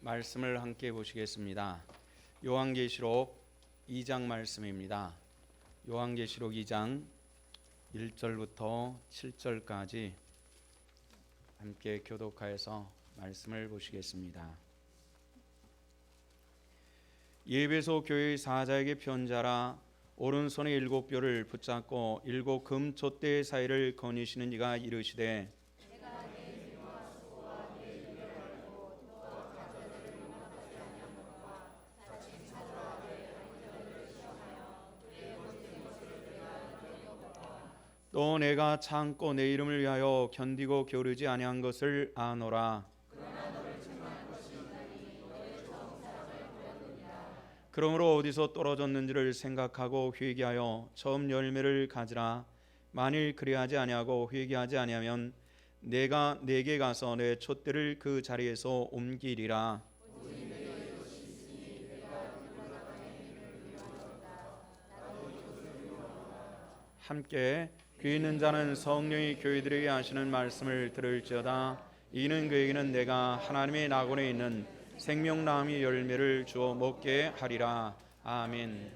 말씀을 함께 보시겠습니다. 요한계시록 2장 말씀입니다. 요한계시록 2장 1절부터 7절까지 함께 교독하여서 말씀을 보시겠습니다. 예배소 교회의 사자에게 편자라. 오른손에 7뼈를 붙잡고 7 금 촛대 사이를 거니시는 이가 이르시되 또 내가 참고 내 이름을 위하여 견디고 게으르지 아니한 것을 아노라. 그러므로 어디서 떨어졌는지를 생각하고 회개하여 처음 열매를 가지라. 만일 그리하지 아니하고 회개하지 아니하면 내가 내게 가서 내 촛대를 그 자리에서 옮기리라. 함께 귀 있는 자는 성령이 교회들에게 하시는 말씀을 들을지어다. 이는 그에게는 내가 하나님의 낙원에 있는 생명나무의 열매를 주어 먹게 하리라. 아멘.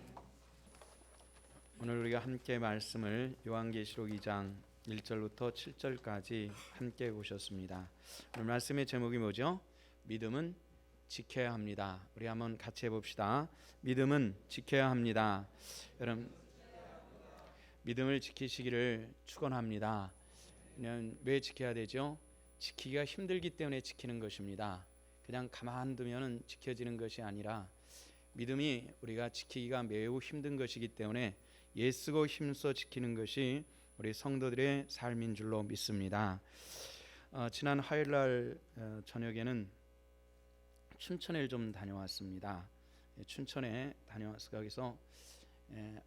오늘 우리가 함께 말씀을 요한계시록 2장 1절부터 7절까지 함께 보셨습니다. 오늘 말씀의 제목이 뭐죠? 믿음은 지켜야 합니다. 우리 한번 같이 해봅시다. 믿음은 지켜야 합니다. 여러분, 믿음을 지키시기를 축원합니다. 왜 지켜야 되죠? 지키기가 힘들기 때문에 지키는 것입니다. 그냥 가만두면 지켜지는 것이 아니라 믿음이 우리가 지키기가 매우 힘든 것이기 때문에 애쓰고 힘써 지키는 것이 우리 성도들의 삶인 줄로 믿습니다. 지난 화요일날 저녁에는 춘천에 좀 다녀왔습니다. 춘천에 다녀와서 거기서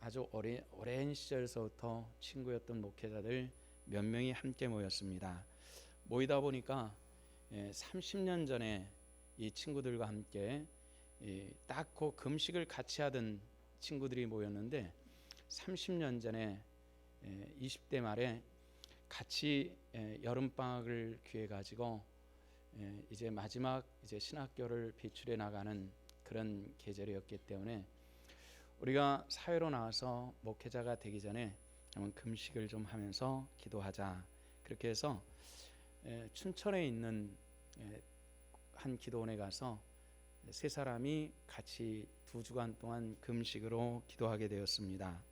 아주 오랜 시절서부터 친구였던 목회자들 몇 명이 함께 모였습니다. 모이다 보니까 30년 전에 이 친구들과 함께 딱 그 금식을 같이 하던 친구들이 모였는데 30년 전에 20대 말에 같이 여름방학을 기해 가지고 이제 마지막 신학교를 비출해 나가는 그런 계절이었기 때문에 우리가 사회로 나와서 목회자가 되기 전에 한번 금식을 좀 하면서 기도하자. 그렇게 해서 춘천에 있는 한 기도원에 가서 세 사람이 같이 2주간 동안 금식으로 기도하게 되었습니다.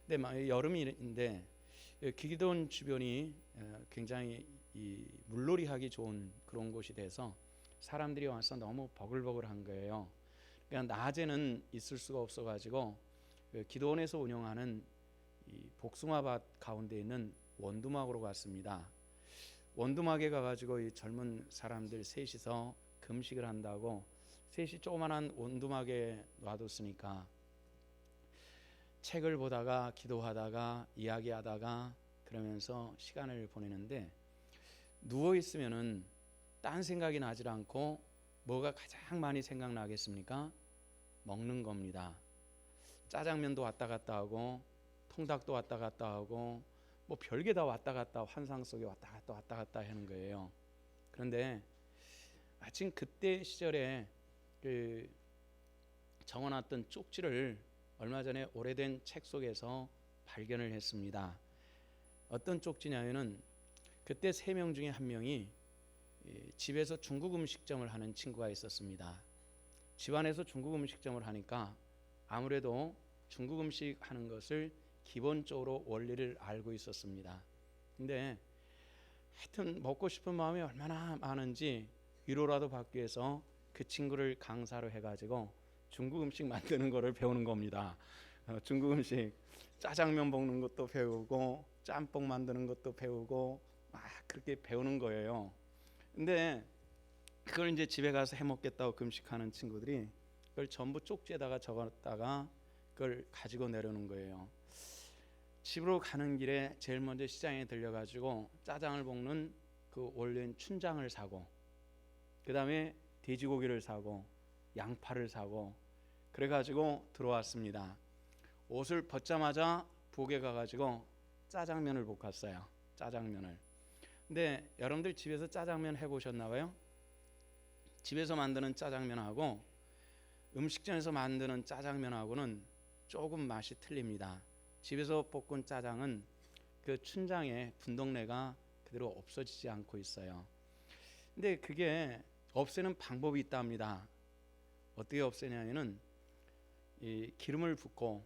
근데 여름인데 기도원 주변이 굉장히 물놀이하기 좋은 그런 곳이 돼서 사람들이 와서 너무 버글버글한 거예요. 그러니까 낮에는 있을 수가 없어가지고 기도원에서 운영하는 이 복숭아밭 가운데 있는 원두막으로 갔습니다. 원두막에 가가지고 이 젊은 사람들 셋이서 금식을 한다고 셋이 조그만한 원두막에 놔뒀으니까 책을 보다가 기도하다가 이야기하다가 그러면서 시간을 보내는데 누워 있으면은 딴 생각이 나질 않고 뭐가 가장 많이 생각나겠습니까? 먹는 겁니다. 짜장면도 왔다 갔다 하고 통닭도 왔다 갔다 하고 뭐 별게 다 왔다 갔다 환상 속에 왔다 갔다 하는 거예요. 그런데 마침 그때 시절에 그 적어놨던 쪽지를 얼마 전에 오래된 책 속에서 발견을 했습니다. 어떤 쪽지냐면은 그때 3명 중에 1명이 집에서 중국 음식점을 하는 친구가 있었습니다. 집안에서 중국 음식점을 하니까 아무래도 중국 음식 하는 것을 기본적으로 원리를 알고 있었습니다. 근데 하여튼 먹고 싶은 마음이 얼마나 많은지 위로라도 받기 위해서 그 친구를 강사로 해가지고 중국 음식 만드는 거를 배우는 겁니다. 중국 음식 짜장면 볶는 것도 배우고 짬뽕 만드는 것도 배우고 막 그렇게 배우는 거예요. 근데 그걸 이제 집에 가서 해먹겠다고 금식하는 친구들이 그걸 전부 쪽지에다가 적었다가 그걸 가지고 내려오는 거예요. 집으로 가는 길에 제일 먼저 시장에 들려가지고 짜장을 볶는 그 올린 춘장을 사고 그 다음에 돼지고기를 사고 양파를 사고 그래가지고 들어왔습니다. 옷을 벗자마자 부엌에 가가지고 짜장면을 볶았어요. 짜장면을. 근데 여러분들 집에서 짜장면 해보셨나 봐요? 집에서 만드는 짜장면하고 음식점에서 만드는 짜장면하고는 조금 맛이 틀립니다. 집에서 볶은 짜장은 그 춘장의 분동내가 그대로 없어지지 않고 있어요. 근데 그게 없애는 방법이 있다 합니다. 어떻게 없애냐면은 이 기름을 붓고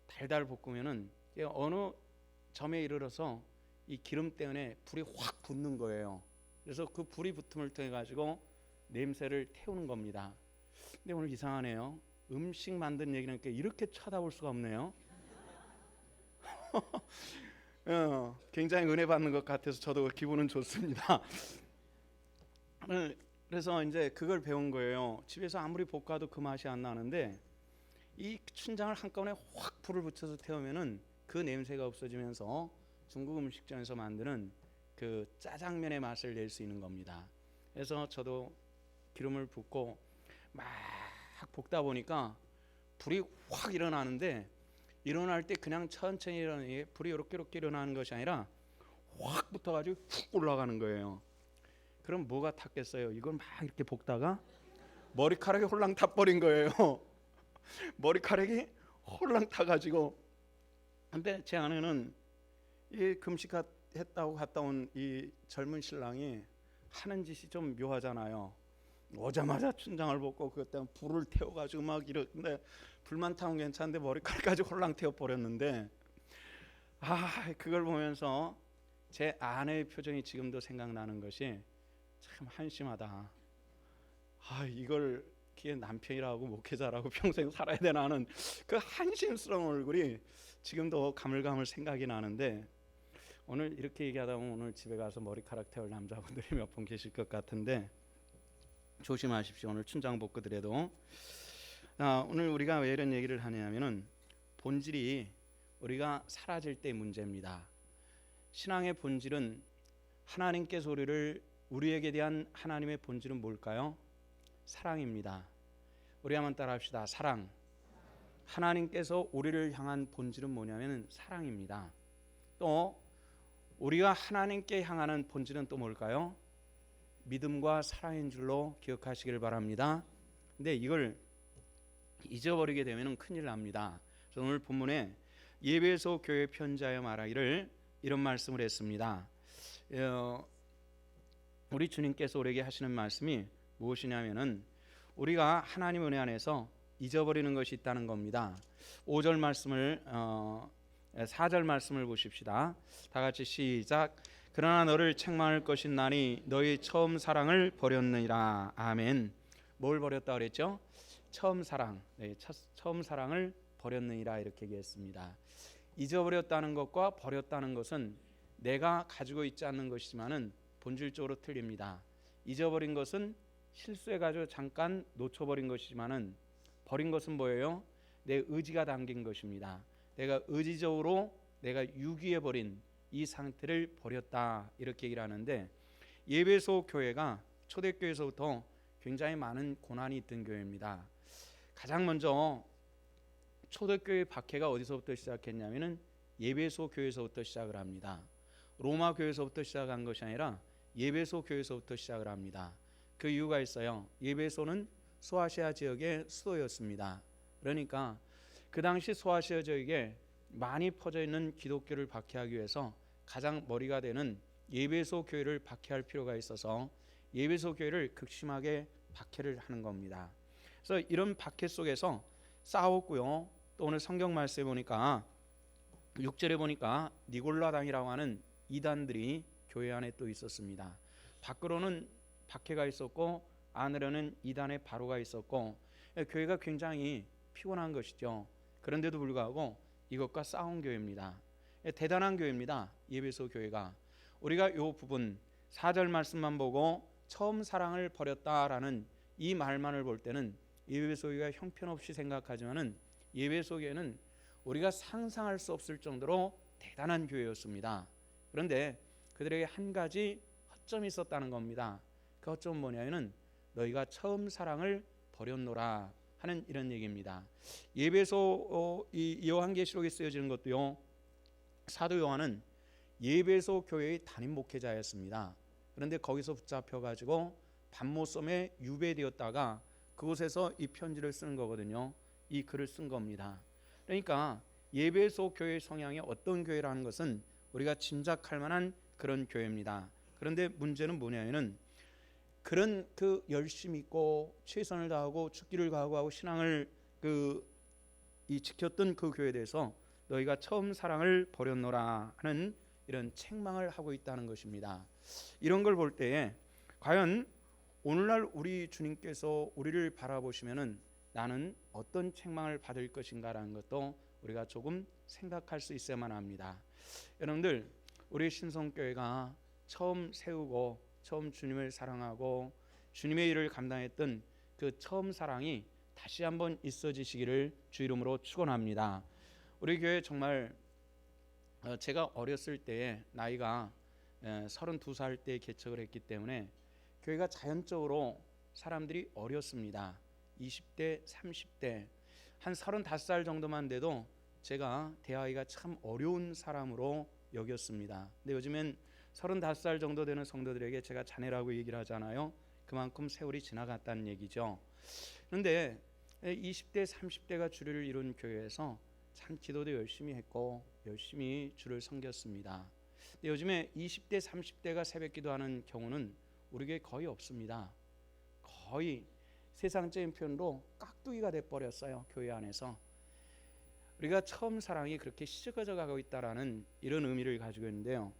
달달 볶으면은 어느 점에 이르러서 이 기름 때문에 불이 확 붙는 거예요. 그래서 그 불이 붙음을 통해 가지고 냄새를 태우는 겁니다. 근데 오늘 이상하네요. 음식 만든 얘기는 이렇게 쳐다볼 수가 없네요. 굉장히 은혜 받는 것 같아서 저도 기분은 좋습니다. 그래서 이제 그걸 배운 거예요. 집에서 아무리 볶아도 그 맛이 안 나는데 이 춘장을 한꺼번에 확 불을 붙여서 태우면은 그 냄새가 없어지면서 중국 음식점에서 만드는 그 짜장면의 맛을 낼 수 있는 겁니다. 그래서 저도 기름을 붓고 막 볶다 보니까 불이 확 일어나는데 일어날 때 그냥 천천히 일어나는 불이 이렇게 일어나는 것이 아니라 확 붙어가지고 훅 올라가는 거예요. 그럼 뭐가 탔겠어요? 이걸 막 이렇게 볶다가 머리카락이 홀랑 타버린 거예요. 머리카락이 홀랑 타가지고. 근데 제 아내는 이 금식 했다고 갔다 온 이 젊은 신랑이 하는 짓이 좀 묘하잖아요. 오자마자 춘장을 볶고 그것 때문에 불을 태워가지고 막 이러는데 불만 타면 괜찮은데 머리카락까지 홀랑 태워버렸는데 그걸 보면서 제 아내의 표정이 지금도 생각나는 것이 참 한심하다. 이걸 기회 남편이라고 목회자라고 평생 살아야 되나 하는 그 한심스러운 얼굴이 지금도 가물가물 생각이 나는데 오늘 이렇게 얘기하다 보면 오늘 집에 가서 머리카락 태울 남자분들이 몇 분 계실 것 같은데 조심하십시오. 오늘 춘장 볶으더라도. 오늘 우리가 왜 이런 얘기를 하냐면은 본질이 우리가 사라질 때 문제입니다. 신앙의 본질은 하나님께서 우리에게 대한 하나님의 본질은 뭘까요? 사랑입니다. 우리 한번 따라합시다. 사랑. 하나님께서 우리를 향한 본질은 뭐냐면 사랑입니다. 또 우리가 하나님께 향하는 본질은 또 뭘까요? 믿음과 사랑인 줄로 기억하시길 바랍니다. 근데 이걸 잊어버리게 되면 큰일 납니다. 그래서 오늘 본문에 예배소 교회 편지하여 말하기를 이런 말씀을 했습니다. 우리 주님께서 우리에게 하시는 말씀이 무엇이냐면은 우리가 하나님 은혜 안에서 잊어버리는 것이 있다는 겁니다. 5절 말씀을 4절 말씀을 보십시다. 다 같이 시작. 그러나 너를 책망할 것인 나니 너희 처음 사랑을 버렸느니라. 아멘. 뭘 버렸다 그랬죠? 처음 사랑. 처음 사랑을 버렸느니라 이렇게 얘기했습니다. 잊어버렸다는 것과 버렸다는 것은 내가 가지고 있지 않는 것이지만은 본질적으로 틀립니다. 잊어버린 것은 실수해가지고 잠깐 놓쳐버린 것이지만은 버린 것은 뭐예요? 내 의지가 담긴 것입니다. 내가 의지적으로 내가 유기해버린 이 상태를 버렸다 이렇게 얘기를 하는데 예배소 교회가 초대교회에서부터 굉장히 많은 고난이 있던 교회입니다. 가장 먼저 초대교회 박해가 어디서부터 시작했냐면은 예배소 교회에서부터 시작을 합니다. 로마 교회에서부터 시작한 것이 아니라 예배소 교회에서부터 시작을 합니다. 그 이유가 있어요. 예배소는 소아시아 지역의 수도였습니다. 그러니까 그 당시 소아시아 지역에 많이 퍼져 있는 기독교를 박해하기 위해서 가장 머리가 되는 예배소 교회를 박해할 필요가 있어서 예배소 교회를 극심하게 박해를 하는 겁니다. 그래서 이런 박해 속에서 싸웠고요. 또 오늘 성경 말씀에 보니까 6절에 보니까 니골라당이라고 하는 이단들이 교회 안에 또 있었습니다. 밖으로는 박해가 있었고 안으로는 이단의 바로가 있었고 교회가 굉장히 피곤한 것이죠. 그런데도 불구하고 이것과 싸운 교회입니다. 대단한 교회입니다. 예배소 교회가. 우리가 이 부분 4절 말씀만 보고 처음 사랑을 버렸다라는 이 말만을 볼 때는 예배소 교회가 형편없이 생각하지만은 예배소 교회는 우리가 상상할 수 없을 정도로 대단한 교회였습니다. 그런데 그들에게 한 가지 허점이 있었다는 겁니다. 그 허점은 뭐냐면은 너희가 처음 사랑을 버렸노라 하는 이런 얘기입니다. 예배소 이 요한계시록에 쓰여지는 것도요. 사도 요한은 예배소 교회의 담임 목회자였습니다. 그런데 거기서 붙잡혀 가지고 반모섬에 유배되었다가 그곳에서 이 편지를 쓴 거거든요. 이 글을 쓴 겁니다. 그러니까 예배소 교회의 성향이 어떤 교회라는 것은 우리가 짐작할 만한 그런 교회입니다. 그런데 문제는 뭐냐면은 그런 그 열심히 있고 최선을 다하고 죽기를 각오하고 신앙을 이 지켰던 그 교회에 대해서 너희가 처음 사랑을 버렸노라 하는 이런 책망을 하고 있다는 것입니다. 이런 걸 볼 때에 과연 오늘날 우리 주님께서 우리를 바라보시면은 나는 어떤 책망을 받을 것인가라는 것도 우리가 조금 생각할 수 있어야만 합니다. 여러분들, 우리 신성교회가 처음 세우고 처음 주님을 사랑하고 주님의 일을 감당했던 그 처음 사랑이 다시 한번 있어지시기를 주 이름으로 축원합니다. 우리 교회 정말 제가 어렸을 때에 나이가 32살 때 개척을 했기 때문에 교회가 자연적으로 사람들이 어렸습니다. 20대, 30대, 한 35살 정도만 돼도 제가 대하기가 참 어려운 사람으로 여겼습니다. 근데 요즘엔 35살 정도 되는 성도들에게 제가 자네라고 얘기를 하잖아요. 그만큼 세월이 지나갔다는 얘기죠. 그런데 20대, 30대가 주를 이룬 교회에서 참 기도도 열심히 했고 열심히 주를 섬겼습니다. 근데 요즘에 20대, 30대가 새벽 기도하는 경우는 우리 교회 거의 없습니다. 거의 세상적인 표현으로 깍두기가 돼버렸어요. 교회 안에서. 우리가 처음 사랑이 그렇게 식어져 가고 있다라는 이런 의미를 가지고 있는데요.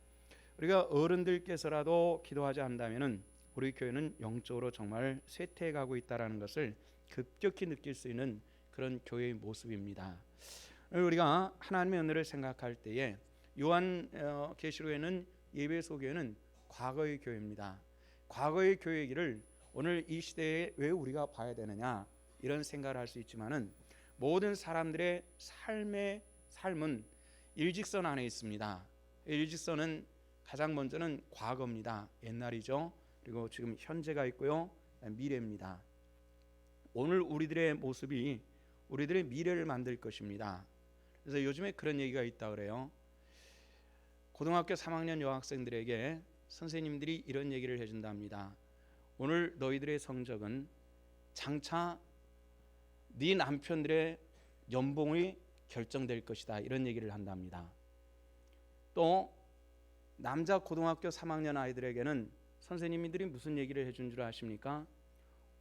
우리가 어른들께서라도 기도하지 않는다면은 우리 교회는 영적으로 정말 쇠퇴해 가고 있다라는 것을 급격히 느낄 수 있는 그런 교회의 모습입니다. 우리가 하나님의 은혜를 생각할 때에 요한 계시록에는 예배소 교회는 과거의 교회입니다. 과거의 교회이기를 오늘 이 시대에 왜 우리가 봐야 되느냐 이런 생각을 할 수 있지만은 모든 사람들의 삶은 일직선 안에 있습니다. 일직선은 가장 먼저는 과거입니다. 옛날이죠. 그리고 지금 현재가 있고요. 미래입니다. 오늘 우리들의 모습이 우리들의 미래를 만들 것입니다. 그래서 요즘에 그런 얘기가 있다 그래요. 고등학교 3학년 여학생들에게 선생님들이 이런 얘기를 해준답니다. 오늘 너희들의 성적은 장차 네 남편들의 연봉이 결정될 것이다. 이런 얘기를 한답니다. 또 남자 고등학교 3학년 아이들에게는 선생님들이 무슨 얘기를 해준 줄 아십니까?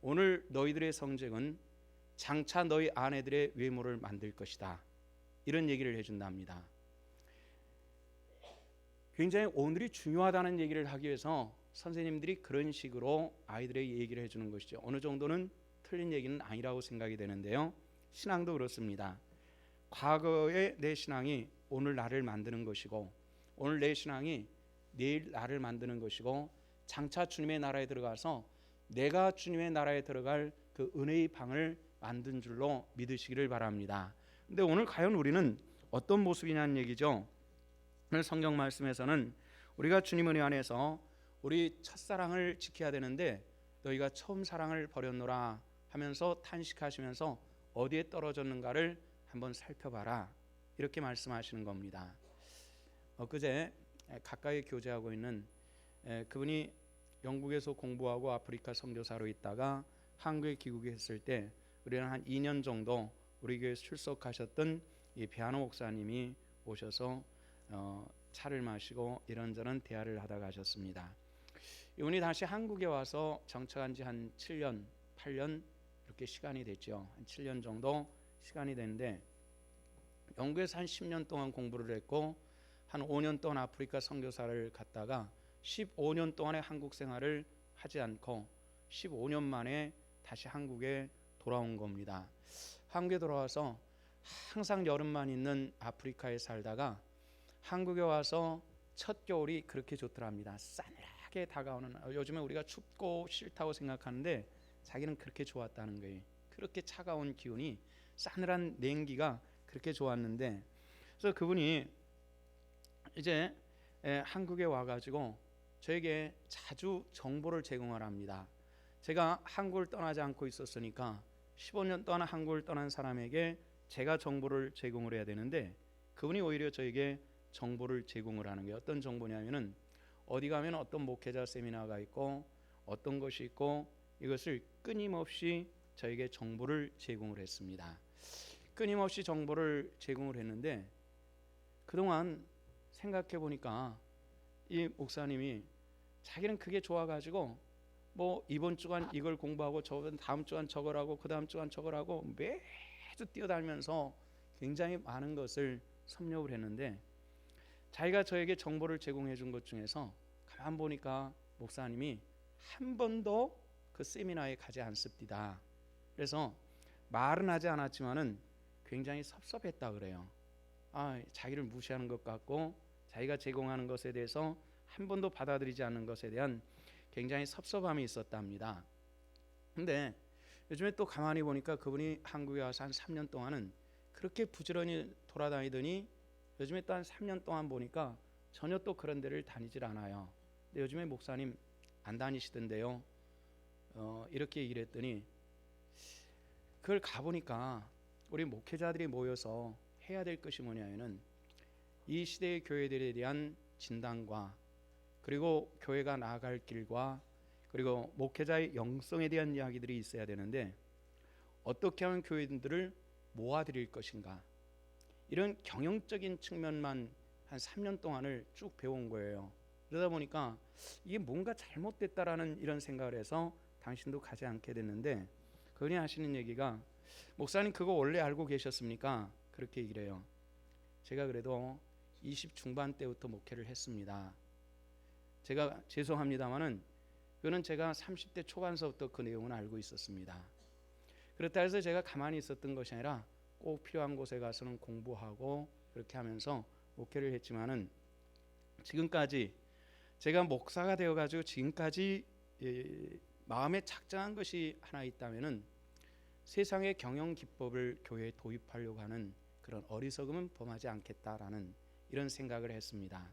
오늘 너희들의 성적은 장차 너희 아내들의 외모를 만들 것이다. 이런 얘기를 해준답니다. 굉장히 오늘이 중요하다는 얘기를 하기 위해서 선생님들이 그런 식으로 아이들에게 얘기를 해주는 것이죠. 어느 정도는 틀린 얘기는 아니라고 생각이 되는데요. 신앙도 그렇습니다. 과거의 내 신앙이 오늘 나를 만드는 것이고 오늘 내 신앙이 내일 나를 만드는 것이고 장차 주님의 나라에 들어가서 내가 주님의 나라에 들어갈 그 은혜의 방을 만든 줄로 믿으시기를 바랍니다. 근데 오늘 과연 우리는 어떤 모습이냐는 얘기죠. 오늘 성경 말씀에서는 우리가 주님 은혜 안에서 우리 첫사랑을 지켜야 되는데 너희가 처음 사랑을 버렸노라 하면서 탄식하시면서 어디에 떨어졌는가를 한번 살펴봐라 이렇게 말씀하시는 겁니다. 엊그제 가까이 교제하고 있는 그분이 영국에서 공부하고 아프리카 선교사로 있다가 한국에 귀국했을 때 우리는 한 2년 정도 우리 교회에 출석하셨던 이 배한호 목사님이 오셔서 차를 마시고 이런저런 대화를 하다 가셨습니다. 이분이 다시 한국에 와서 정착한 지 한 7년, 8년 이렇게 시간이 됐죠. 한 7년 정도 시간이 됐는데 영국에서 한 10년 동안 공부를 했고 한 5년 동안 아프리카 선교사를 갔다가 15년 동안의 한국 생활을 하지 않고 15년 만에 다시 한국에 돌아온 겁니다. 한국에 돌아와서 항상 여름만 있는 아프리카에 살다가 한국에 와서 첫 겨울이 그렇게 좋더랍니다. 싸늘하게 다가오는, 요즘에 우리가 춥고 싫다고 생각하는데 자기는 그렇게 좋았다는 거예요. 그렇게 차가운 기운이 싸늘한 냉기가 그렇게 좋았는데 그래서 그분이 이제 한국에 와가지고 저에게 자주 정보를 제공을 합니다. 제가 한국을 떠나지 않고 있었으니까 15년 동안 한국을 떠난 사람에게 제가 정보를 제공을 해야 되는데 그분이 오히려 저에게 정보를 제공을 하는 게 어떤 정보냐면은 어디 가면 어떤 목회자 세미나가 있고 어떤 것이 있고 이것을 끊임없이 저에게 정보를 제공을 했습니다. 끊임없이 정보를 제공을 했는데 그동안 생각해 보니까 이 목사님이 자기는 그게 좋아가지고 뭐 이번 주간 이걸 공부하고 다음 주간 저걸 그 다음 주간 저걸 하고 매주 뛰어다니면서 굉장히 많은 것을 섭렵을 했는데 자기가 저에게 정보를 제공해 준 것 중에서 가만 보니까 목사님이 한 번도 그 세미나에 가지 않습니다. 그래서 말은 하지 않았지만은 굉장히 섭섭했다 그래요. 자기를 무시하는 것 같고 자기가 제공하는 것에 대해서 한 번도 받아들이지 않는 것에 대한 굉장히 섭섭함이 있었답니다. 근데 요즘에 또 가만히 보니까 그분이 한국에 와서 한 3년 동안은 그렇게 부지런히 돌아다니더니 요즘에 또 한 3년 동안 보니까 전혀 또 그런 데를 다니질 않아요. 근데 요즘에 목사님 안 다니시던데요. 이렇게 얘기를 했더니 그걸 가보니까 우리 목회자들이 모여서 해야 될 것이 뭐냐면은 이 시대의 교회들에 대한 진단과 그리고 교회가 나아갈 길과 그리고 목회자의 영성에 대한 이야기들이 있어야 되는데 어떻게 하면 교회들을 모아드릴 것인가 이런 경영적인 측면만 한 3년 동안을 쭉 배운 거예요. 그러다 보니까 이게 뭔가 잘못됐다라는 이런 생각을 해서 당신도 가지 않게 됐는데 그분이 하시는 얘기가 목사님 그거 원래 알고 계셨습니까? 그렇게 얘기를 해요. 제가 그래도 20 중반 때부터 목회를 했습니다. 제가 죄송합니다마는 그거는 제가 30대 초반서부터 그 내용은 알고 있었습니다. 그렇다 해서 제가 가만히 있었던 것이 아니라 꼭 필요한 곳에 가서는 공부하고 그렇게 하면서 목회를 했지만은 지금까지 제가 목사가 되어가지고 지금까지 마음에 작정한 것이 하나 있다면은 세상의 경영 기법을 교회에 도입하려고 하는 그런 어리석음은 범하지 않겠다라는 이런 생각을 했습니다.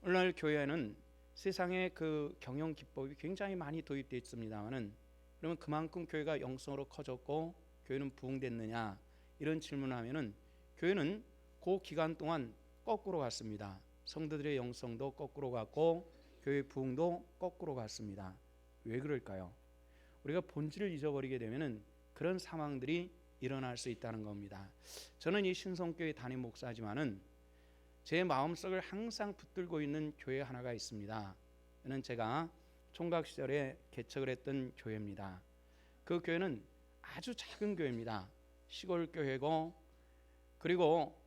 오늘날 교회에는 세상의 그 경영 기법이 굉장히 많이 도입되어 있습니다만은 그러면 그만큼 교회가 영성으로 커졌고 교회는 부흥됐느냐 이런 질문하면은 교회는 그 기간 동안 거꾸로 갔습니다. 성도들의 영성도 거꾸로 갔고 교회 부흥도 거꾸로 갔습니다. 왜 그럴까요? 우리가 본질을 잊어버리게 되면은 그런 상황들이 일어날 수 있다는 겁니다. 저는 이 신성교회 담임 목사지만은 제 마음속을 항상 붙들고 있는 교회 하나가 있습니다. 저는 제가 총각 시절에 개척을 했던 교회입니다. 그 교회는 아주 작은 교회입니다. 시골 교회고 그리고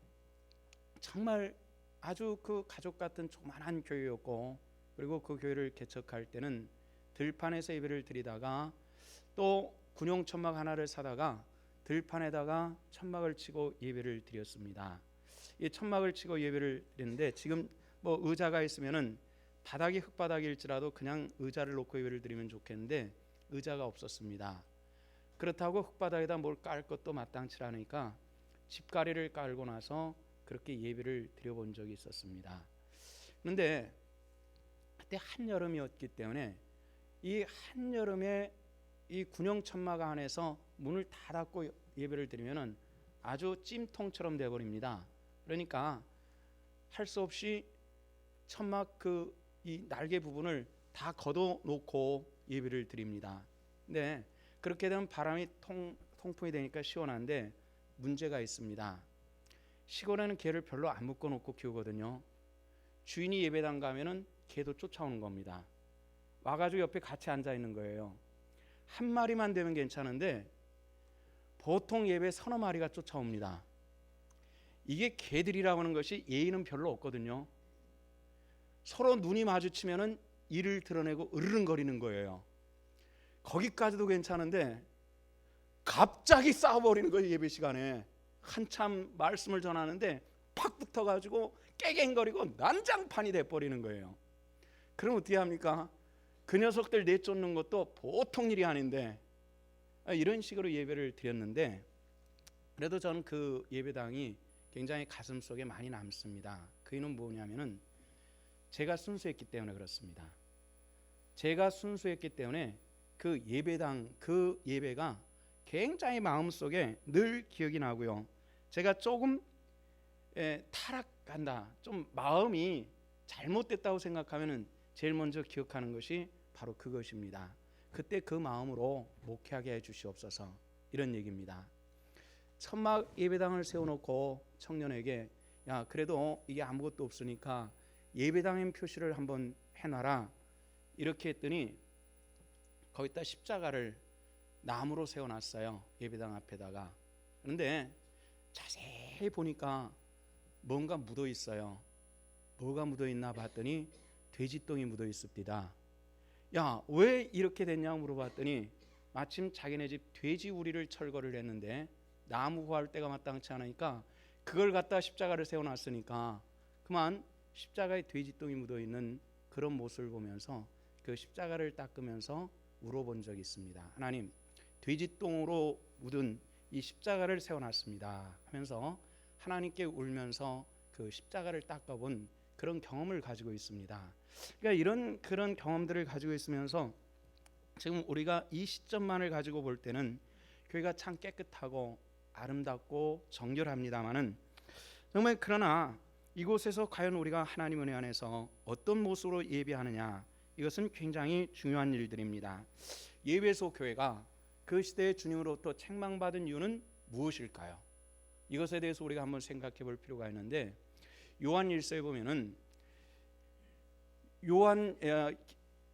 정말 아주 그 가족 같은 조만한 교회였고 그리고 그 교회를 개척할 때는 들판에서 예배를 드리다가 또 군용 천막 하나를 사다가 들판에다가 천막을 치고 예배를 드렸습니다. 이 천막을 치고 예배를 드렸는데 지금 뭐 의자가 있으면은 바닥이 흙바닥일지라도 그냥 의자를 놓고 예배를 드리면 좋겠는데 의자가 없었습니다. 그렇다고 흙바닥에다 뭘 깔 것도 마땅치 않으니까 집가리를 깔고 나서 그렇게 예배를 드려본 적이 있었습니다. 그런데 그때 한여름이었기 때문에 이 한여름에 이 군용 천막 안에서 문을 다 닫고 예배를 드리면은 아주 찜통처럼 되어버립니다. 그러니까 할 수 없이 천막 그 이 날개 부분을 다 걷어놓고 예배를 드립니다. 근데 그렇게 되면 바람이 통풍이 되니까 시원한데 문제가 있습니다. 시골에는 개를 별로 안 묶어놓고 키우거든요. 주인이 예배당 가면은 개도 쫓아오는 겁니다. 와가지고 옆에 같이 앉아 있는 거예요. 한 마리만 되면 괜찮은데 보통 예배 서너 마리가 쫓아옵니다. 이게 개들이라고 하는 것이 예의는 별로 없거든요. 서로 눈이 마주치면은 이를 드러내고 으르렁거리는 거예요. 거기까지도 괜찮은데 갑자기 싸워버리는 거예요. 예배 시간에 한참 말씀을 전하는데 팍 붙어가지고 깨갱거리고 난장판이 돼버리는 거예요. 그럼 어떻게 합니까? 그 녀석들 내쫓는 것도 보통 일이 아닌데 이런 식으로 예배를 드렸는데 그래도 저는 그 예배당이 굉장히 가슴속에 많이 남습니다. 그 이유는 뭐냐면은 제가 순수했기 때문에 그렇습니다. 제가 순수했기 때문에 그 예배당 그 예배가 굉장히 마음속에 늘 기억이 나고요. 제가 조금 타락한다 좀 마음이 잘못됐다고 생각하면은 제일 먼저 기억하는 것이 바로 그것입니다. 그때 그 마음으로 목회하게 해 주시옵소서, 이런 얘기입니다. 천막 예배당을 세워놓고 청년에게 야 그래도 이게 아무것도 없으니까 예배당인 표시를 한번 해놔라 이렇게 했더니 거기다 십자가를 나무로 세워놨어요. 예배당 앞에다가. 그런데 자세히 보니까 뭔가 묻어 있어요. 뭐가 묻어 있나 봤더니 돼지똥이 묻어 있습니다. 야, 왜 이렇게 됐냐고 물어봤더니 마침 자기네 집 돼지 우리를 철거를 했는데 나무 구할 때가 마땅치 않으니까 그걸 갖다 십자가를 세워놨으니까 그만 십자가에 돼지똥이 묻어 있는 그런 모습을 보면서 그 십자가를 닦으면서 울어본 적이 있습니다. 하나님, 돼지똥으로 묻은 이 십자가를 세워놨습니다 하면서 하나님께 울면서 그 십자가를 닦아본 그런 경험을 가지고 있습니다. 그러니까 이런 그런 경험들을 가지고 있으면서 지금 우리가 이 시점만을 가지고 볼 때는 교회가 참 깨끗하고 아름답고 정결합니다마는 정말 그러나 이곳에서 과연 우리가 하나님 은혜 안에서 어떤 모습으로 예배하느냐, 이것은 굉장히 중요한 일들입니다. 예배소 교회가 그 시대에 주님으로부터 책망받은 이유는 무엇일까요? 이것에 대해서 우리가 한번 생각해 볼 필요가 있는데 요한 1서에 보면은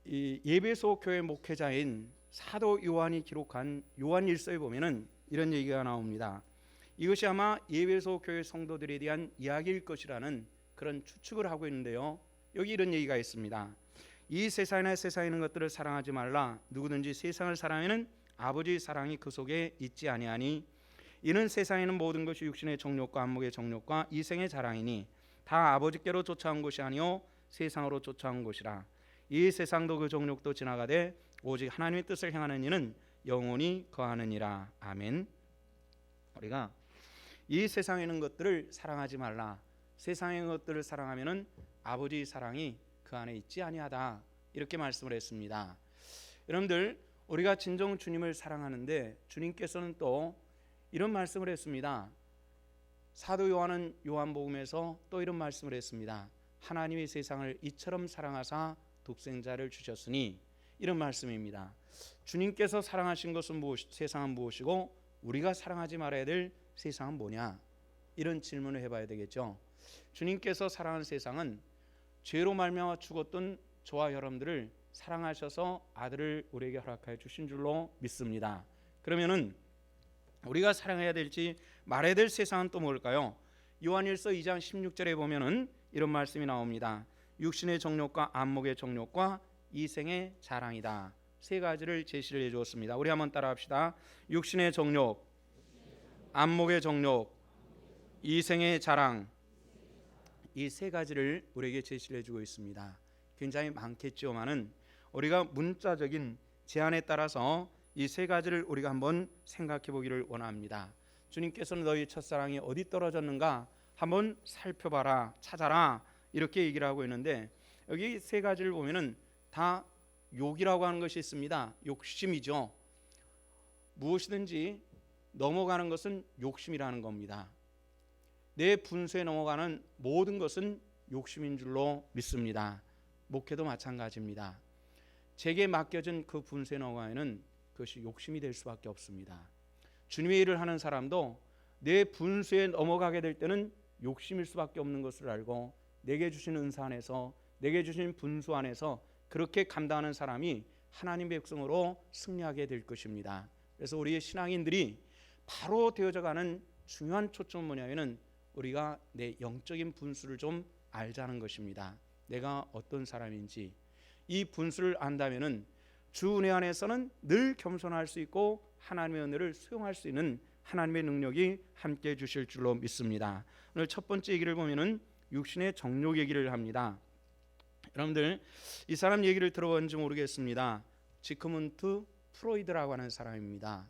예배소 교회 목회자인 사도 요한이 기록한 요한 1서에 보면은 이런 얘기가 나옵니다. 이것이 아마 예배소 교회 성도들에 대한 이야기일 것이라는 그런 추측을 하고 있는데요. 여기 이런 얘기가 있습니다. 이 세상이나 세상에 있는 것들을 사랑하지 말라. 누구든지 세상을 사랑하면 아버지의 사랑이 그 속에 있지 아니하니 이는 세상에 있는 모든 것이 육신의 정욕과 안목의 정욕과 이생의 자랑이니 다 아버지께로 쫓아온 것이 아니요 세상으로 쫓아온 것이라. 이 세상도 그 정욕도 지나가되 오직 하나님의 뜻을 행하는 이는 영원히 거하느니라. 아멘. 우리가 이 세상에 있는 것들을 사랑하지 말라. 세상에 있는 것들을 사랑하면은 아버지의 사랑이 그 안에 있지 아니하다, 이렇게 말씀을 했습니다. 여러분들, 우리가 진정 주님을 사랑하는데 주님께서는 또 이런 말씀을 했습니다. 사도 요한은 요한복음에서 또 이런 말씀을 했습니다. 하나님이 세상을 이처럼 사랑하사 독생자를 주셨으니, 이런 말씀입니다. 주님께서 사랑하신 것은 세상은 무엇이고 우리가 사랑하지 말아야 될 세상은 뭐냐, 이런 질문을 해봐야 되겠죠. 주님께서 사랑하는 세상은 죄로 말미암아 죽었던 저와 여러분들을 사랑하셔서 아들을 우리에게 허락하여 주신 줄로 믿습니다. 그러면은 우리가 사랑해야 될지 말해야 될 세상은 또 뭘까요? 요한일서 2장 16절에 보면은 이런 말씀이 나옵니다. 육신의 정욕과 안목의 정욕과 이생의 자랑이다. 세 가지를 제시를 해주었습니다. 우리 한번 따라합시다. 육신의 정욕, 안목의 정욕, 이생의 자랑, 이 세 가지를 우리에게 제시를 해주고 있습니다. 굉장히 많겠지만은 우리가 문자적인 제안에 따라서 이 세 가지를 우리가 한번 생각해 보기를 원합니다. 주님께서는 너희 첫사랑이 어디 떨어졌는가 한번 살펴봐라, 찾아라, 이렇게 얘기를 하고 있는데 여기 세 가지를 보면은 다 욕이라고 하는 것이 있습니다. 욕심이죠. 무엇이든지 넘어가는 것은 욕심이라는 겁니다. 내 분수에 넘어가는 모든 것은 욕심인 줄로 믿습니다. 목회도 마찬가지입니다. 제게 맡겨진 그 분수에 넘어가는 그것이 욕심이 될 수밖에 없습니다. 주님의 일을 하는 사람도 내 분수에 넘어가게 될 때는 욕심일 수밖에 없는 것을 알고 내게 주신 은사 안에서, 내게 주신 분수 안에서 그렇게 감당하는 사람이 하나님의 백성으로 승리하게 될 것입니다. 그래서 우리의 신앙인들이 바로 되어져가는 중요한 초점 뭐냐면은 우리가 내 영적인 분수를 좀 알자는 것입니다. 내가 어떤 사람인지 이 분수를 안다면은 주 은혜 안에서는 늘 겸손할 수 있고 하나님의 은혜를 수용할 수 있는 하나님의 능력이 함께 주실 줄로 믿습니다. 오늘 첫 번째 얘기를 보면은 육신의 정욕 얘기를 합니다. 여러분들 이 사람 얘기를 들어본지 모르겠습니다. 지그문트 프로이드라고 하는 사람입니다.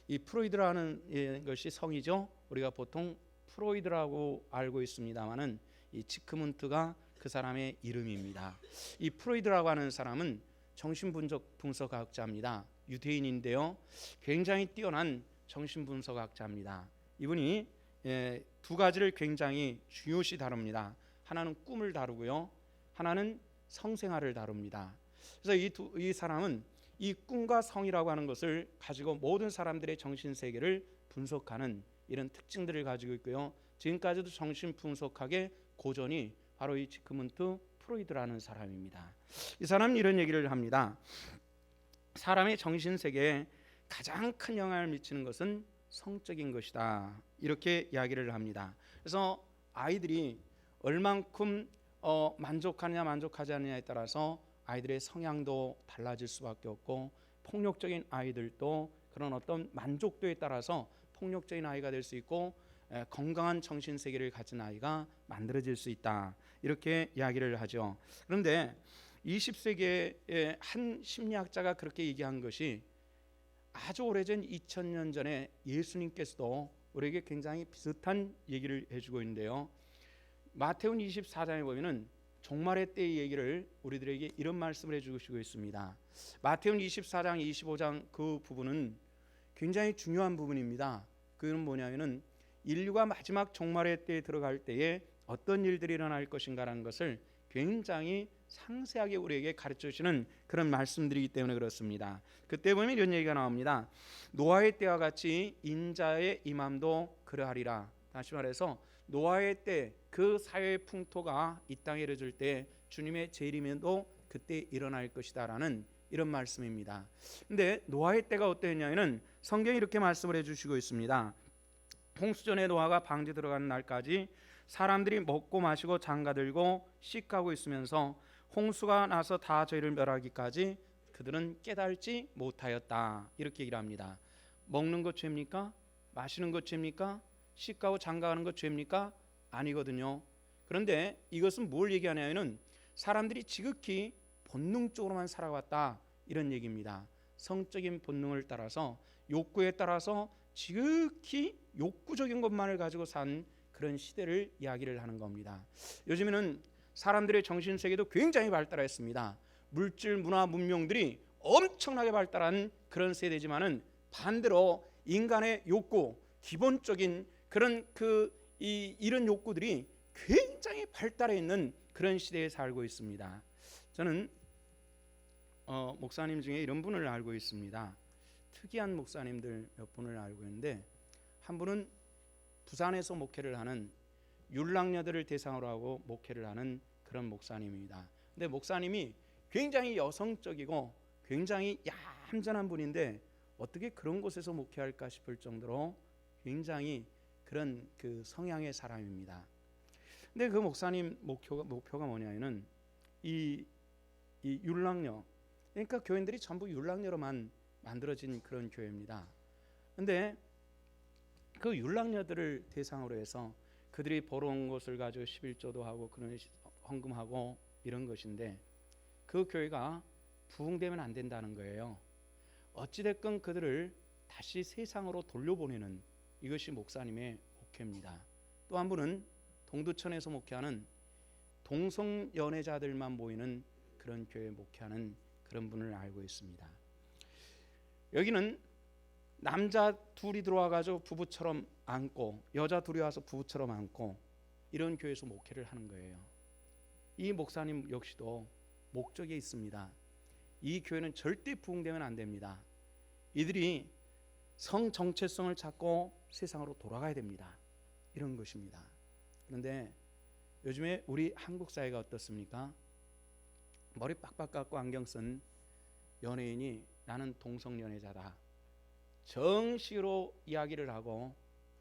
이 프로이드라는 것이 성이죠. 우리가 보통 프로이드라고 알고 있습니다만은 이 지그문트가 그 사람의 이름입니다. 이 프로이드라고 하는 사람은 정신분석학자입니다. 유대인인데요. 굉장히 뛰어난 정신분석학자입니다. 이분이 두 가지를 굉장히 중요시 다룹니다. 하나는 꿈을 다루고요. 하나는 성생활을 다룹니다. 그래서 이 사람은 이 꿈과 성이라고 하는 것을 가지고 모든 사람들의 정신 세계를 분석하는 이런 특징들을 가지고 있고요. 지금까지도 정신 분석학의 고전이 바로 이 지그문트 프로이드라는 사람입니다. 이 사람은 이런 얘기를 합니다. 사람의 정신 세계에 가장 큰 영향을 미치는 것은 성적인 것이다. 이렇게 이야기를 합니다. 그래서 아이들이 얼만큼 만족하느냐 만족하지 않느냐에 따라서 아이들의 성향도 달라질 수밖에 없고, 폭력적인 아이들도 그런 어떤 만족도에 따라서 폭력적인 아이가 될 수 있고, 건강한 정신 세계를 가진 아이가 만들어질 수 있다. 이렇게 이야기를 하죠. 그런데 20세기의 한 심리학자가 그렇게 얘기한 것이 아주 오래전 2000년 전에 예수님께서도 우리에게 굉장히 비슷한 얘기를 해주고 있는데요. 마태복음 24장에 보면은 종말의 때의 얘기를 우리들에게 이런 말씀을 해주시고 있습니다. 마태복음 24장 25장 그 부분은 굉장히 중요한 부분입니다. 그건 뭐냐면은 인류가 마지막 종말의 때에 들어갈 때에 어떤 일들이 일어날 것인가라는 것을 굉장히 상세하게 우리에게 가르쳐 주시는 그런 말씀들이기 때문에 그렇습니다. 그때 보면 이런 얘기가 나옵니다. 노아의 때와 같이 인자의 임함도 그러하리라. 다시 말해서 노아의 때 그 사회의 풍토가 이 땅에 이르질 때 주님의 재림도 그때 일어날 것이다라는 이런 말씀입니다. 근데 노아의 때가 어땠냐면은 성경이 이렇게 말씀을 해주시고 있습니다. 홍수전에 노아가 방주에 들어가는 날까지 사람들이 먹고 마시고 장가들고 씩하고 있으면서 홍수가 나서 다 저희를 멸하기까지 그들은 깨달지 못하였다. 이렇게 얘기를 합니다. 먹는 것 죄입니까? 마시는 것 죄입니까? 씩하고 장가가는 것 죄입니까? 아니거든요. 그런데 이것은 뭘 얘기하냐면은 사람들이 지극히 본능적으로만 살아왔다, 이런 얘기입니다. 성적인 본능을 따라서, 욕구에 따라서 지극히 욕구적인 것만을 가지고 산 그런 시대를 이야기를 하는 겁니다. 요즘에는 사람들의 정신세계도 굉장히 발달했습니다. 물질, 문화, 문명들이 엄청나게 발달한 그런 세대지만은 반대로 인간의 욕구, 기본적인 그런 이런 욕구들이 굉장히 발달해 있는 그런 시대에 살고 있습니다. 저는 목사님 중에 이런 분을 알고 있습니다. 특이한 목사님들 몇 분을 알고 있는데, 한 분은 부산에서 목회를 하는 율랑녀들을 대상으로 하고 목회를 하는 그런 목사님입니다. 근데 목사님이 굉장히 여성적이고 굉장히 얌전한 분인데 어떻게 그런 곳에서 목회할까 싶을 정도로 굉장히 그런 그 성향의 사람입니다. 근데 그 목사님 목표가 뭐냐면은 이 율랑녀, 그러니까 교인들이 전부 율랑녀로만 만들어진 그런 교회입니다. 근데 그 율랑녀들을 대상으로 해서 그들이 벌어온 것을 가지고 11조도 하고 그런 헌금하고 이런 것인데, 그 교회가 부흥되면 안 된다는 거예요. 어찌됐건 그들을 다시 세상으로 돌려보내는 이것이 목사님의 목회입니다. 또 한 분은 동두천에서 목회하는 동성연애자들만 모이는 그런 교회 목회하는 그런 분을 알고 있습니다. 여기는 남자 둘이 들어와가지고 부부처럼 안고, 여자 둘이 와서 부부처럼 안고, 이런 교회에서 목회를 하는 거예요. 이 목사님 역시도 목적이 있습니다. 이 교회는 절대 부흥되면 안 됩니다. 이들이 성 정체성을 찾고 세상으로 돌아가야 됩니다. 이런 것입니다. 그런데 요즘에 우리 한국 사회가 어떻습니까? 머리 빡빡 깎고 안경 쓴 연예인이 나는 동성연애자다, 정식으로 이야기를 하고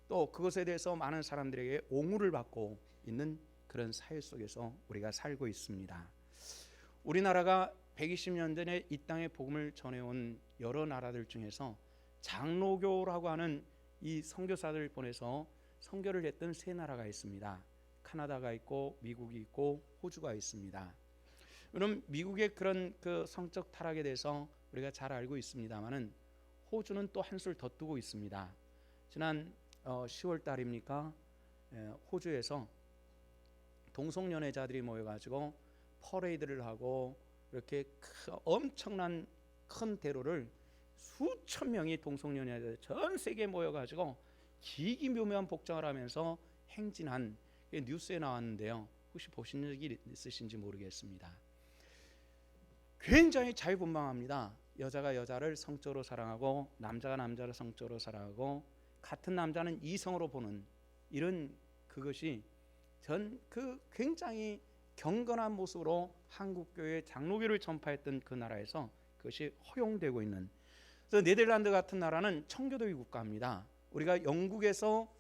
또 그것에 대해서 많은 사람들에게 옹호를 받고 있는 그런 사회 속에서 우리가 살고 있습니다. 우리나라가 120년 전에 이 땅에 복음을 전해온 여러 나라들 중에서 장로교라고 하는 이 선교사들을 보내서 선교를 했던 세 나라가 있습니다. 카나다가 있고 미국이 있고 호주가 있습니다. 그럼 미국의 그런 그 성적 타락에 대해서 우리가 잘 알고 있습니다만은 호주는 또 한술 더 뜨고 있습니다. 지난 10월 달입니까? 호주에서 동성연애자들이 모여가지고 퍼레이드를 하고 이렇게 엄청난 큰 대로를 수천 명이 동성연애자들 전 세계에 모여가지고 기기묘묘한 복장을 하면서 행진한 뉴스에 나왔는데요. 혹시 보신 적이 있으신지 모르겠습니다. 굉장히 자유분방합니다. 여자가 여자를 성적으로 사랑하고 남자가 남자를 성적으로 사랑하고 같은 남자는 이성으로 보는 이런 그것이 전 그 굉장히 경건한 모습으로 한국교회 장로교를 전파했던 그 나라에서 그것이 허용되고 있는. 그래서 네덜란드 같은 나라는 청교도의 국가입니다. 우리가 영국에서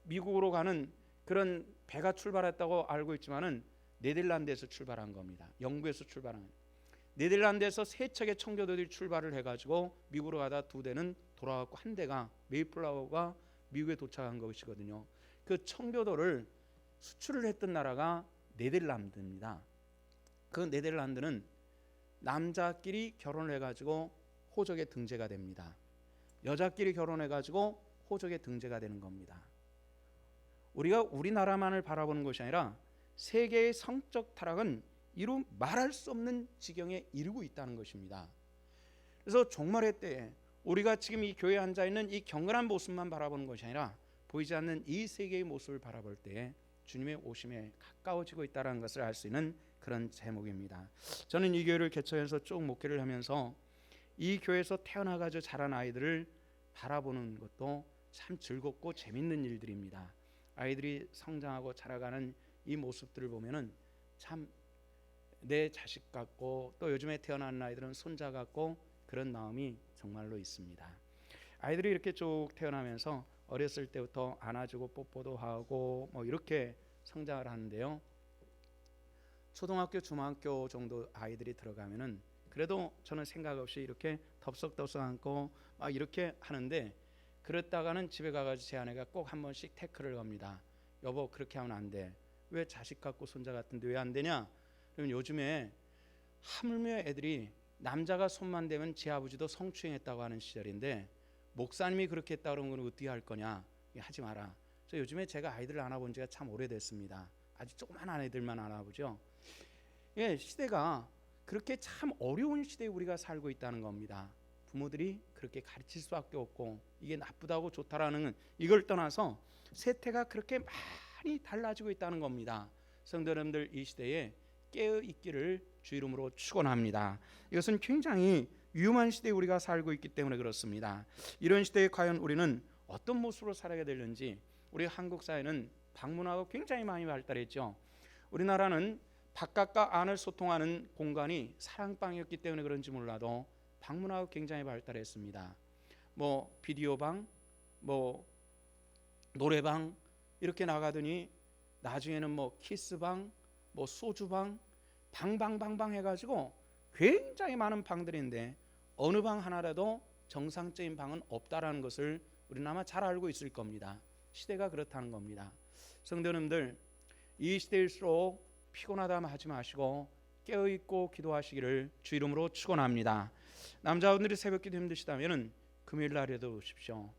미국으로 가는 그런 배가 출발했다고 알고 있지만은 네덜란드에서 출발한 겁니다. 영국에서 출발한. 네덜란드에서 세 척의 청교도들이 출발을 해가지고 미국으로 가다 두 대는 돌아왔고 한 대가 메이플라워가 미국에 도착한 것이거든요. 그 청교도를 수출을 했던 나라가 네덜란드입니다. 그 네덜란드는 남자끼리 결혼을 해가지고 호적에 등재가 됩니다. 여자끼리 결혼해가지고 호적에 등재가 되는 겁니다. 우리가 우리나라만을 바라보는 것이 아니라 세계의 성적 타락은 이루 말할 수 없는 지경에 이르고 있다는 것입니다. 그래서 종말의 때에 우리가 지금 이 교회에 앉아있는 이 경건한 모습만 바라보는 것이 아니라 보이지 않는 이 세계의 모습을 바라볼 때에 주님의 오심에 가까워지고 있다는 것을 알 수 있는 그런 제목입니다. 저는 이 교회를 개척해서 쭉 목회를 하면서 이 교회에서 태어나가지고 자란 아이들을 바라보는 것도 참 즐겁고 재밌는 일들입니다. 아이들이 성장하고 자라가는 이 모습들을 보면은 참 내 자식 같고 또 요즘에 태어난 아이들은 손자 같고 그런 마음이 정말로 있습니다. 아이들이 이렇게 쭉 태어나면서 어렸을 때부터 안아주고 뽀뽀도 하고 뭐 이렇게 성장을 하는데요. 초등학교, 중학교 정도 아이들이 들어가면은 그래도 저는 생각 없이 이렇게 덥석덥석 안고 막 이렇게 하는데 그랬다가는 집에 가가지고 제 아내가 꼭 한 번씩 태클을 겁니다. 여보 그렇게 하면 안 돼. 왜 자식 같고 손자 같은데 왜 안 되냐? 그러면 요즘에 하물며 애들이 남자가 손만 대면 제 아버지도 성추행했다고 하는 시절인데 목사님이 그렇게 했다 그러면 그건 어떻게 할 거냐? 하지 마라. 저 요즘에 제가 아이들을 안아본 지가 참 오래됐습니다. 아주 조그만 아이들만 안아보죠. 예, 시대가 그렇게 참 어려운 시대에 우리가 살고 있다는 겁니다. 부모들이 그렇게 가르칠 수밖에 없고 이게 나쁘다고 좋다라는 이걸 떠나서 세태가 그렇게 많이 달라지고 있다는 겁니다. 성도 여러분들 이 시대에 깨어 있기를 주 이름으로 축원합니다. 이것은 굉장히 위험한 시대에 우리가 살고 있기 때문에 그렇습니다. 이런 시대에 과연 우리는 어떤 모습으로 살아야 되는지. 우리 한국 사회는 방문하고 굉장히 많이 발달했죠. 우리나라는 바깥과 안을 소통하는 공간이 사랑방이었기 때문에 그런지 몰라도 방문하고 굉장히 발달했습니다. 뭐 비디오방, 뭐 노래방 이렇게 나가더니 나중에는 뭐 키스방, 뭐 소주방, 방방방방 해가지고 굉장히 많은 방들인데 어느 방 하나라도 정상적인 방은 없다라는 것을 우리는 아마 잘 알고 있을 겁니다. 시대가 그렇다는 겁니다. 성도님들 이 시대일수록 피곤하다 하지 마시고 깨어있고 기도하시기를 주 이름으로 축원합니다. 남자분들이 새벽기도 힘드시다면 금요일 날에도 오십시오.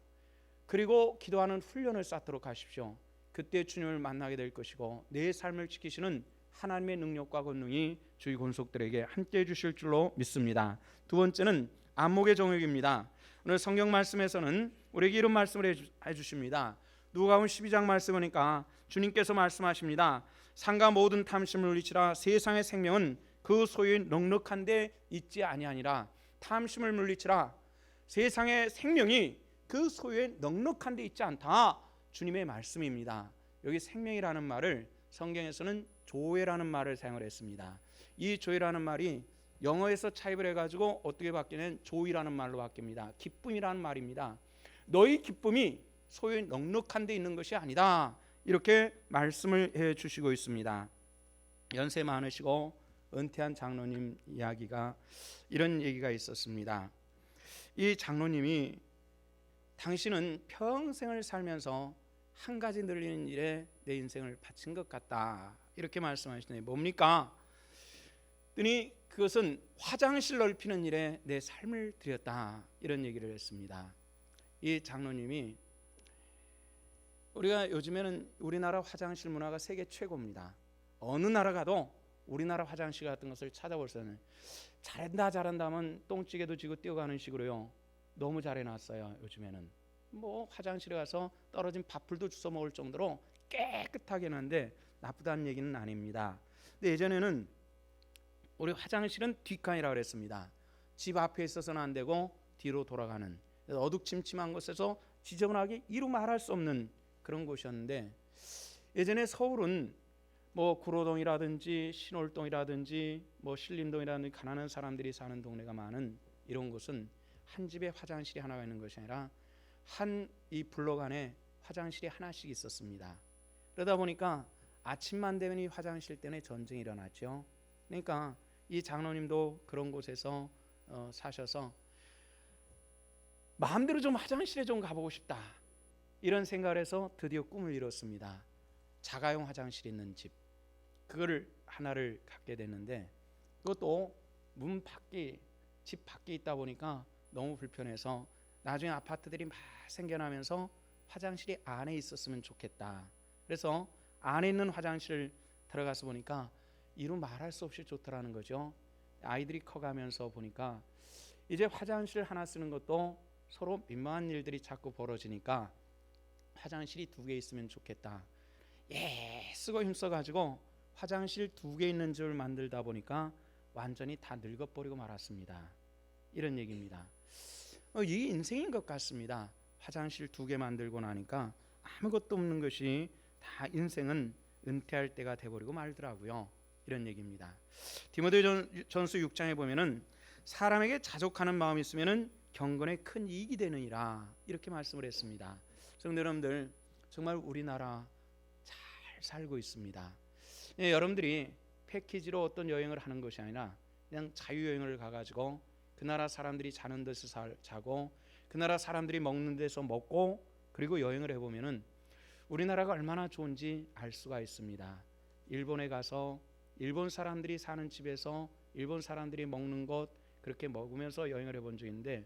그리고 기도하는 훈련을 쌓도록 하십시오. 그때 주님을 만나게 될 것이고 내 삶을 지키시는 하나님의 능력과 권능이 주의 권속들에게 함께해 주실 줄로 믿습니다. 두 번째는 안목의 정욕입니다. 오늘 성경 말씀에서는 우리에게 이런 말씀을 해주십니다. 누가복음 12장 말씀 보니까 주님께서 말씀하십니다. 상가 모든 탐심을 물리치라. 세상의 생명은 그 소유의 넉넉한 데 있지 아니하니라. 탐심을 물리치라. 세상의 생명이 그 소유의 넉넉한 데 있지 않다. 주님의 말씀입니다. 여기 생명이라는 말을 성경에서는 조회라는 말을 사용을 했습니다. 이 조회라는 말이 영어에서 차입을 해가지고 어떻게 바뀌는 조이라는 말로 바뀝니다. 기쁨이라는 말입니다. 너희 기쁨이 소유의 넉넉한 데 있는 것이 아니다. 이렇게 말씀을 해주시고 있습니다. 연세 많으시고 은퇴한 장로님 이야기가 이런 얘기가 있었습니다. 이 장로님이 당신은 평생을 살면서 한 가지 늘리는 일에 내 인생을 바친 것 같다. 이렇게 말씀하시네. 뭡니까? 그랬더니 그것은 화장실 넓히는 일에 내 삶을 드렸다. 이런 얘기를 했습니다. 이 장로님이 우리가 요즘에는 우리나라 화장실 문화가 세계 최고입니다. 어느 나라 가도 우리나라 화장실 같은 것을 찾아볼 수는 잘한다 하면 똥찌개도 지고 뛰어가는 식으로요. 너무 잘해놨어요. 요즘에는 뭐 화장실에 가서 떨어진 밥풀도 주워 먹을 정도로 깨끗하게 해놨는데 나쁘다는 얘기는 아닙니다. 근데 예전에는 우리 화장실은 뒷칸이라고 그랬습니다. 집 앞에 있어서는 안 되고 뒤로 돌아가는, 어둑침침한 곳에서 지저분하게 이루 말할 수 없는 그런 곳이었는데, 예전에 서울은 뭐 구로동이라든지 신월동이라든지 뭐 신림동이라든지 가난한 사람들이 사는 동네가 많은 이런 곳은 한 집에 화장실이 하나가 있는 것이 아니라 한 이 블록 안에 화장실이 하나씩 있었습니다. 그러다 보니까 아침만 되면 이 화장실 때문에 전쟁이 일어났죠. 그러니까 이 장로님도 그런 곳에서 사셔서 마음대로 좀 화장실에 좀 가보고 싶다, 이런 생각을 해서 드디어 꿈을 이뤘습니다. 자가용 화장실이 있는 집, 그거를 하나를 갖게 됐는데, 그것도 문 밖에, 집 밖에 있다 보니까 너무 불편해서 나중에 아파트들이 막 생겨나면서 화장실이 안에 있었으면 좋겠다. 그래서 안에 있는 화장실 들어가서 보니까 이루 말할 수 없이 좋더라는 거죠. 아이들이 커가면서 보니까 이제 화장실 하나 쓰는 것도 서로 민망한 일들이 자꾸 벌어지니까 화장실이 2개 있으면 좋겠다. 쓰고 힘써가지고 화장실 2개 있는 집을 만들다 보니까 완전히 다 늙어버리고 말았습니다. 이런 얘기입니다. 이 인생인 것 같습니다. 화장실 2개 만들고 나니까 아무것도 없는 것이 다 인생은 은퇴할 때가 돼버리고 말더라고요. 이런 얘기입니다. 디모데전서 6장에 보면은 사람에게 자족하는 마음이 있으면은 경건에 큰 이익이 되느니라, 이렇게 말씀을 했습니다. 성도 여러분들, 정말 우리나라 잘 살고 있습니다. 여러분들이 패키지로 어떤 여행을 하는 것이 아니라 그냥 자유여행을 가가지고 그 나라 사람들이 자는 데서 자고 그 나라 사람들이 먹는 데서 먹고, 그리고 여행을 해보면은 우리나라가 얼마나 좋은지 알 수가 있습니다. 일본에 가서 일본 사람들이 사는 집에서 일본 사람들이 먹는 것, 그렇게 먹으면서 여행을 해본 적이 있는데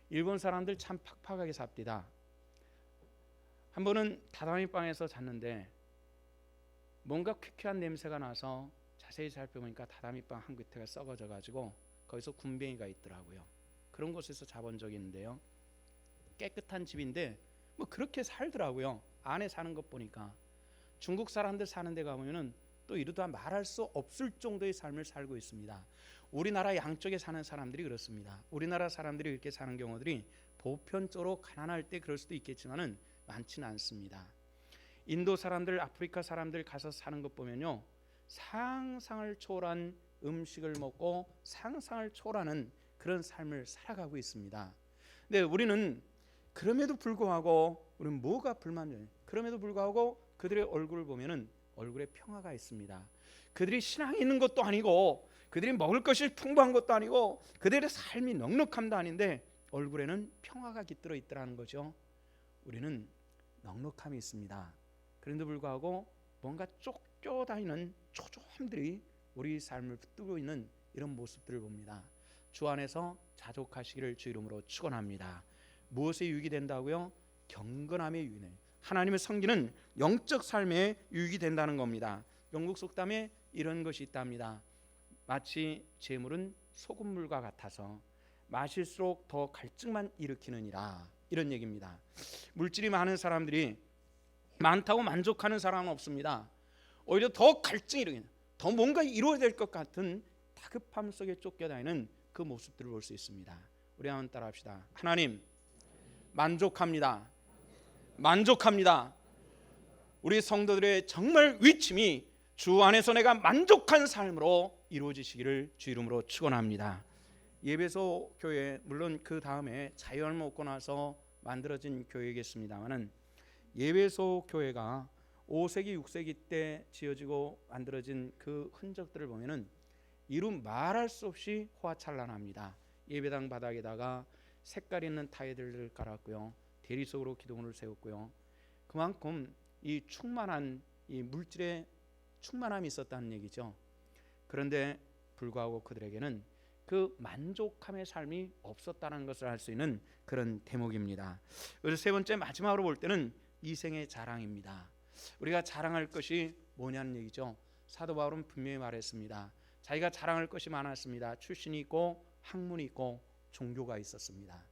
일본 사람들 참 팍팍하게 삽디다. 한 번은 다다미방에서 잤는데 뭔가 퀴퀴한 냄새가 나서 자세히 살펴보니까 다다미방 한 구태가 썩어져 가지고 거기서 군뱅이가 있더라고요. 그런 곳에서 자본 적이 있는데요. 깨끗한 집인데 뭐 그렇게 살더라고요. 안에 사는 것 보니까. 중국 사람들 사는 데 가보면은 또 이러다 말할 수 없을 정도의 삶을 살고 있습니다. 우리나라 양쪽에 사는 사람들이 그렇습니다. 우리나라 사람들이 이렇게 사는 경우들이 보편적으로 가난할 때 그럴 수도 있겠지만은 많지는 않습니다. 인도 사람들, 아프리카 사람들 가서 사는 것 보면요, 상상을 초월한 음식을 먹고 상상을 초월하는 그런 삶을 살아가고 있습니다. 근데 우리는 그럼에도 불구하고 우리는 뭐가 불만이에요? 그럼에도 불구하고 그들의 얼굴을 보면은 얼굴에 평화가 있습니다. 그들이 신앙이 있는 것도 아니고 그들이 먹을 것이 풍부한 것도 아니고 그들의 삶이 넉넉함도 아닌데 얼굴에는 평화가 깃들어 있더라는 거죠. 우리는 넉넉함이 있습니다. 그런데 불구하고 뭔가 쫓겨다니는 초조함들이 우리 삶을 붙들고 있는 이런 모습들을 봅니다. 주 안에서 자족하시기를 주 이름으로 축원합니다. 무엇에 유익이 된다고요? 경건함의 유익. 하나님의 섬기는 영적 삶에 유익이 된다는 겁니다. 영국 속담에 이런 것이 있답니다. 마치 재물은 소금물과 같아서 마실수록 더 갈증만 일으키느니라, 이런 얘기입니다. 물질이 많은 사람들이 많다고 만족하는 사람은 없습니다. 오히려 더 갈증이 일으키는, 더 뭔가 이루어야 될 것 같은 다급함 속에 쫓겨다니는 그 모습들을 볼 수 있습니다. 우리 한번 따라합시다. 하나님, 만족합니다. 만족합니다. 우리 성도들의 정말 위침이 주 안에서 내가 만족한 삶으로 이루어지시기를 주 이름으로 축원합니다. 예배소 교회, 물론 그 다음에 자유를 먹고 나서 만들어진 교회겠습니다만은 예배소 교회가 5세기 6세기 때 지어지고 만들어진 그 흔적들을 보면은 이루 말할 수 없이 호화찬란합니다. 예배당 바닥에다가 색깔 있는 타일들을 깔았고요, 대리석으로 기둥을 세웠고요. 그만큼 이 충만한 이 물질의 충만함이 있었다는 얘기죠. 그런데 불구하고 그들에게는 그 만족함의 삶이 없었다는 것을 알 수 있는 그런 대목입니다. 그래서 세 번째, 마지막으로 볼 때는 이생의 자랑입니다. 우리가 자랑할 것이 뭐냐는 얘기죠. 사도 바울은 분명히 말했습니다. 자기가 자랑할 것이 많았습니다. 출신이 있고 학문이 있고 종교가 있었습니다.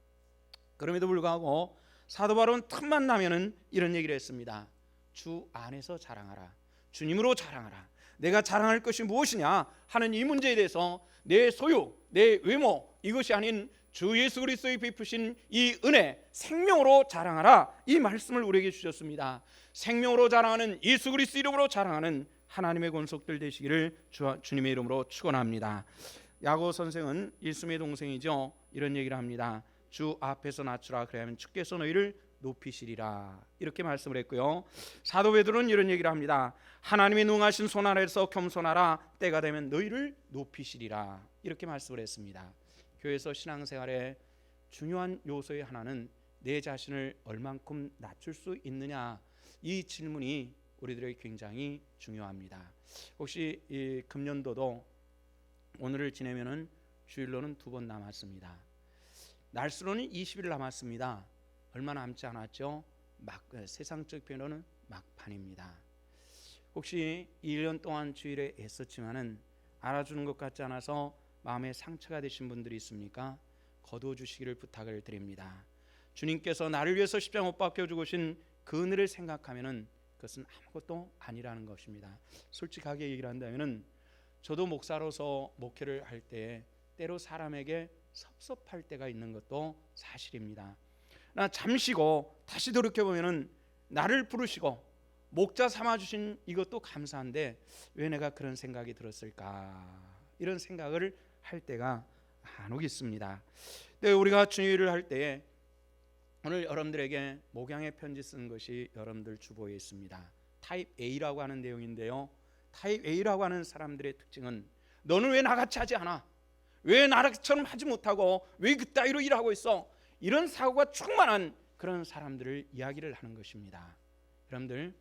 그럼에도 불구하고 사도 바울은 틈만 나면은 이런 얘기를 했습니다. 주 안에서 자랑하라. 주님으로 자랑하라. 내가 자랑할 것이 무엇이냐 하는 이 문제에 대해서 내 소유, 내 외모 이것이 아닌 주 예수 그리스도의 베푸신 이 은혜, 생명으로 자랑하라, 이 말씀을 우리에게 주셨습니다. 생명으로 자랑하는, 예수 그리스도 이름으로 자랑하는 하나님의 권속들 되시기를 주님의 이름으로 축원합니다. 야고 선생은 일숨의 동생이죠. 이런 얘기를 합니다. 주 앞에서 낮추라, 그래야면 주께서 너희를 높이시리라, 이렇게 말씀을 했고요. 사도 베드로는 이런 얘기를 합니다. 하나님의 능하신 손 아래서 겸손하라, 때가 되면 너희를 높이시리라, 이렇게 말씀을 했습니다. 교회에서 신앙생활의 중요한 요소의 하나는 내 자신을 얼만큼 낮출 수 있느냐, 이 질문이 우리들에게 굉장히 중요합니다. 혹시 이 금년도도 오늘을 지내면은 주일로는 2번 남았습니다. 날수로는 20일 남았습니다. 얼마 남지 않았죠? 세상적 표현으로는 막판입니다. 혹시 1년 동안 주일에 애썼지만은 알아주는 것 같지 않아서 마음에 상처가 되신 분들이 있습니까? 거두어 주시기를 부탁을 드립니다. 주님께서 나를 위해서 십자가 못 박혀 죽으신 그 은혜를 생각하면은 그것은 아무것도 아니라는 것입니다. 솔직하게 얘기를 한다면은 저도 목사로서 목회를 할 때 때로 사람에게 섭섭할 때가 있는 것도 사실입니다. 나 잠시고 다시 돌이켜 보면은 나를 부르시고 목자 삼아 주신 이것도 감사한데 왜 내가 그런 생각이 들었을까, 이런 생각을 할 때가 간혹 있습니다. 네, 우리가 주일을 할 때에 오늘 여러분들에게 목양의 편지 쓴 것이 여러분들 주보에 있습니다. 타입 A라고 하는 내용인데요. 타입 A라고 하는 사람들의 특징은 너는 왜 나같이 하지 않아? 왜 나처럼 하지 못하고 왜 그따위로 일하고 있어? 이런 사고가 충만한 그런 사람들을 이야기를 하는 것입니다. 여러분들,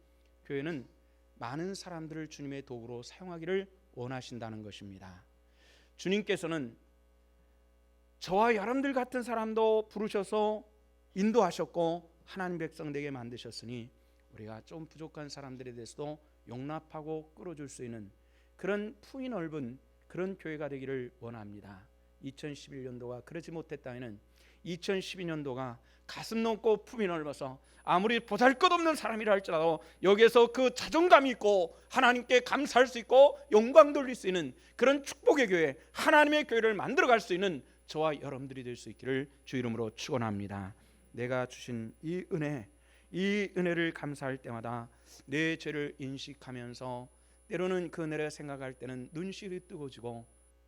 교회는 많은 사람들을 주님의 도구로 사용하기를 원하신다는 것입니다. 주님께서는 저와 여러분들 같은 사람도 부르셔서 인도하셨고 하나님 백성 되게 만드셨으니 우리가 좀 부족한 사람들에 대해서도 용납하고 끌어줄 수 있는 그런 품이 넓은 그런 교회가 되기를 원합니다. 2011년도가 그러지 못했다면 2012년도가 가슴 넓고 품이 넓어서 아무리 보잘것없는 사람이라 할지라도 여기에서 그 자존감이 있고 하나님께 감사할 수 있고 영광 돌릴 수 있는 그런 축복의 교회, 하나님의 교회를 만들어갈 수 있는 저와 여러분들이 될 수 있기를 주 이름으로 축원합니다. 내가 주신 이 은혜를 감사할 때마다 내 죄를 인식하면서 때로는 그 은혜를 생각할 때는 눈시울이 뜨거워지고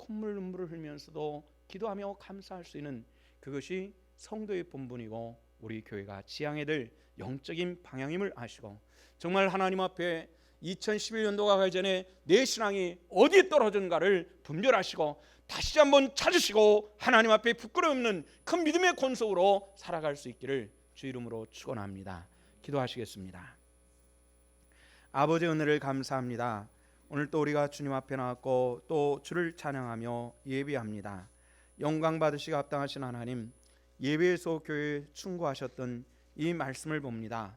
눈물을 흘리면서도 기도하며 감사할 수 있는 그것이 성도의 본분이고 우리 교회가 지향해야 될 영적인 방향임을 아시고 정말 하나님 앞에 2011년도가 가기 전에 내 신앙이 어디에 떨어진가를 분별하시고 다시 한번 찾으시고 하나님 앞에 부끄러움 없는 큰 믿음의 권속으로 살아갈 수 있기를 주 이름으로 축원합니다. 기도하시겠습니다. 아버지, 은혜를 감사합니다. 오늘 또 우리가 주님 앞에 나왔고 또 주를 찬양하며 예배합니다. 영광 받으시기 합당하신 하나님, 예배에서 교회에 충고하셨던 이 말씀을 봅니다.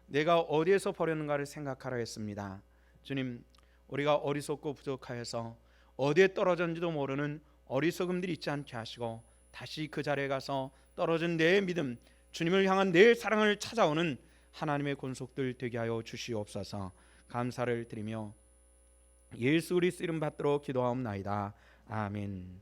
내가 어디에서 버렸는가를 생각하라 했습니다. 주님, 우리가 어리석고 부족하여서 어디에 떨어졌는지도 모르는 어리석음들이 있지 않게 하시고 다시 그 자리에 가서 떨어진 내 믿음, 주님을 향한 내 사랑을 찾아오는 하나님의 권속들 되게 하여 주시옵소서. 감사를 드리며 예수 그리스도 이름 받들어 기도하옵나이다. 아멘.